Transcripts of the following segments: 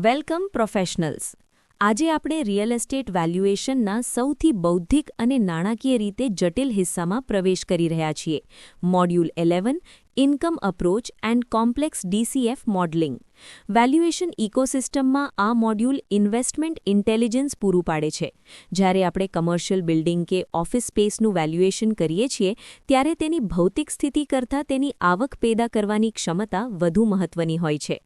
Welcome professionals. આજે આપણે real estate વેલ્યુએશનના સૌથી બૌદ્ધિક અને નાણાકીય રીતે જટિલ હિસ્સામાં પ્રવેશ કરી રહ્યા છીએ. Module 11 income approach and complex DCF modelling. Valuation ઇકોસિસ્ટમમાં આ મોડ્યુલ ઇન્વેસ્ટમેન્ટ ઇન્ટેલિજન્સ પૂરું પાડે છે. જ્યારે આપણે કમર્શિયલ બિલ્ડિંગ કે ઓફિસ સ્પેસનું વેલ્યુએશન કરીએ છીએ ત્યારે તેની ભૌતિક સ્થિતિ કરતાં તેની આવક પેદા કરવાની ક્ષમતા વધુ મહત્વની હોય છે.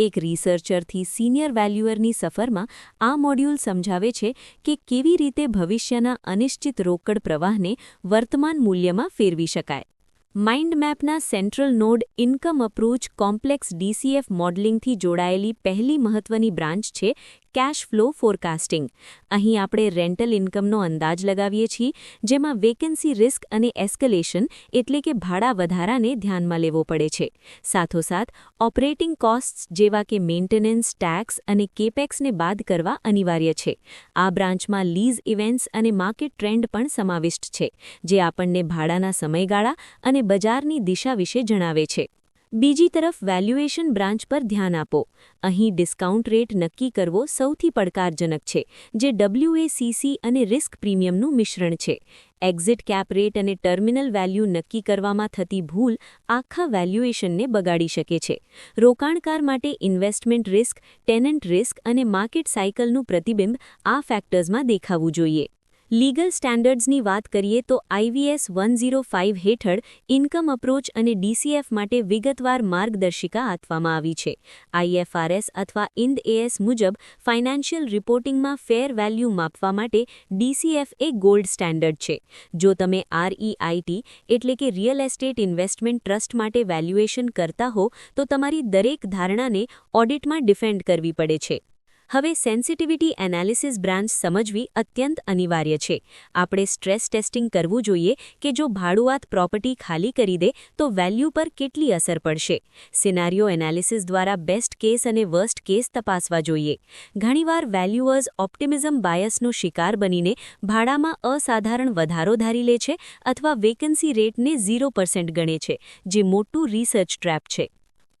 એક રિસર્ચરથી સિનિયર વેલ્યુઅરની સફરમાં આ મોડ્યુલ સમજાવે છે કે કેવી રીતે ભવિષ્યના અનિશ્ચિત રોકડ પ્રવાહને વર્તમાન મૂલ્યમાં ફેરવી શકાય. માઇન્ડ મેપના central node income approach complex DCF મોડલિંગથી જોડાયેલી પહેલી મહત્વની બ્રાન્ચ છે કેશ ફ્લો ફોરકાસ્ટિંગ. અહીં આપણે રેન્ટલ ઇન્કમનો અંદાજ લગાવીએ છીએ, જેમાં વેકેન્સી રિસ્ક અને એસ્કેલેશન એટલે કે ભાડા વધારાને ધ્યાનમાં લેવો પડે છે. સાથોસાથ ઓપરેટિંગ કોસ્ટ્સ જેવા કે મેન્ટેનન્સ, ટેક્સ અને કેપેક્સને બાદ કરવા અનિવાર્ય છે. આ બ્રાન્ચમાં લીઝ ઇવેન્ટ્સ અને માર્કેટ ટ્રેન્ડ પણ સમાવિષ્ટ છે, જે આપણને ભાડાના સમયગાળા અને બજારની દિશા વિશે જણાવે છે. બીજી તરફ વેલ્યુએશન બ્રાન્ચ પર ધ્યાન આપો. અહીં ડિસ્કાઉન્ટ રેટ નક્કી કરવો સૌથી પડકારજનક છે, જે WACC અને રિસ્ક પ્રીમિયમનું મિશ્રણ છે. એક્ઝિટ કેપ રેટ અને ટર્મિનલ વેલ્યુ નક્કી કરવામાં થતી ભૂલ આખા વેલ્યુએશનને બગાડી શકે છે. રોકાણકાર માટે ઇન્વેસ્ટમેન્ટ રિસ્ક, ટેનન્ટ રિસ્ક અને માર્કેટ સાયકલનું પ્રતિબિંબ આ ફેક્ટર્સમાં દેખાવું જોઈએ. લીગલ સ્ટેન્ડર્ડ્સની વાત કરીએ તો IVS 105 હેઠળ ઇન્કમ અપ્રોચ અને DCF માટે વિગતવાર માર્ગદર્શિકા આપવામાં આવી છે. IFRS અથવા IND AS મુજબ ફાઇનાન્શિયલ રિપોર્ટિંગમાં ફેર વેલ્યુ માપવા માટે DCF એ ગોલ્ડ સ્ટેન્ડર્ડ છે. જો તમે REIT એટલે કે રિયલ એસ્ટેટ ઇન્વેસ્ટમેન્ટ ટ્રસ્ટ માટે વેલ્યુએશન કરતા હો તો તમારી દરેક ધારણાને ઓડિટમાં ડિફેન્ડ કરવી પડે છે. હવે સેન્સિટિવિટી એનાલિસિસ બ્રાન્ચ સમજવી અત્યંત અનિવાર્ય છે. આપણે સ્ટ્રેસ ટેસ્ટિંગ કરવું જોઈએ કે જો ભાડુઆત પ્રોપર્ટી ખાલી કરી દે તો વેલ્યુ પર કેટલી અસર પડશે. સિનારિયો એનાલિસિસ દ્વારા બેસ્ટ કેસ અને વર્સ્ટ કેસ તપાસવા જોઈએ. ઘણીવાર વેલ્યુઅર્સ ઓપ્ટિમિઝમ બાયસનો શિકાર બનીને ભાડામાં અસાધારણ વધારો ધારી લે છે અથવા વેકન્સી રેટને 0% ગણે છે, જે મોટું રિસર્ચ ટ્રેપ છે.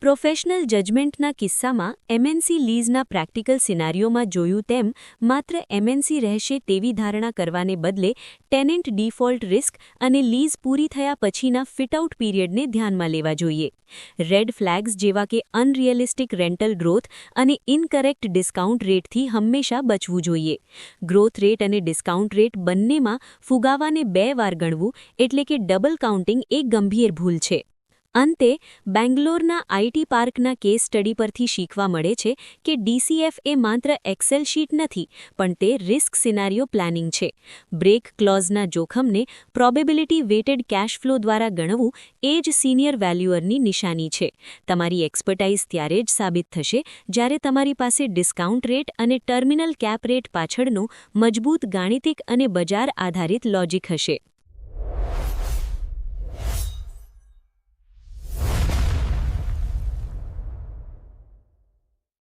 પ્રોફેશનલ જજમેન્ટના કિસ્સામાં MNC લીઝના પ્રેક્ટિકલ સિનારીઓમાં જોયું તેમ માત્ર MNC રહેશે તેવી ધારણા કરવાને બદલે ટેનન્ટ ડિફોલ્ટ રિસ્ક અને લીઝ પૂરી થયા પછીના ફિટઆઉટ પીરિયડને ધ્યાનમાં લેવા જોઈએ. રેડ ફ્લેગ્સ જેવા કે અનરિયલિસ્ટિક રેન્ટલ ગ્રોથ અને ઇનકરેક્ટ ડિસ્કાઉન્ટ રેટથી હંમેશા બચવું જોઈએ. ગ્રોથ રેટ અને ડિસ્કાઉન્ટ રેટ બંનેમાં ફુગાવાને 2 વાર ગણવું એટલે કે ડબલ કાઉન્ટિંગ એ ગંભીર ભૂલ છે. અંતે બેંગ્લોરના IT પાર્કના કેસ સ્ટડી પરથી શીખવા મળે છે કે DCF એ માત્ર એક્સેલ શીટ નથી, પણ તે રિસ્ક સિનારિયો પ્લાનિંગ છે. બ્રેક ક્લોઝના જોખમને પ્રોબેબિલિટી વેટેડ કેશ ફ્લો દ્વારા ગણવું એ જ સિનિયર વેલ્યુઅરની નિશાની છે. તમારી એક્સપર્ટાઇઝ ત્યારે જ સાબિત થશે જ્યારે તમારી પાસે ડિસ્કાઉન્ટ રેટ અને ટર્મિનલ કેપ રેટ પાછળનો મજબૂત ગાણિતિક અને બજાર આધારિત લોજિક હશે.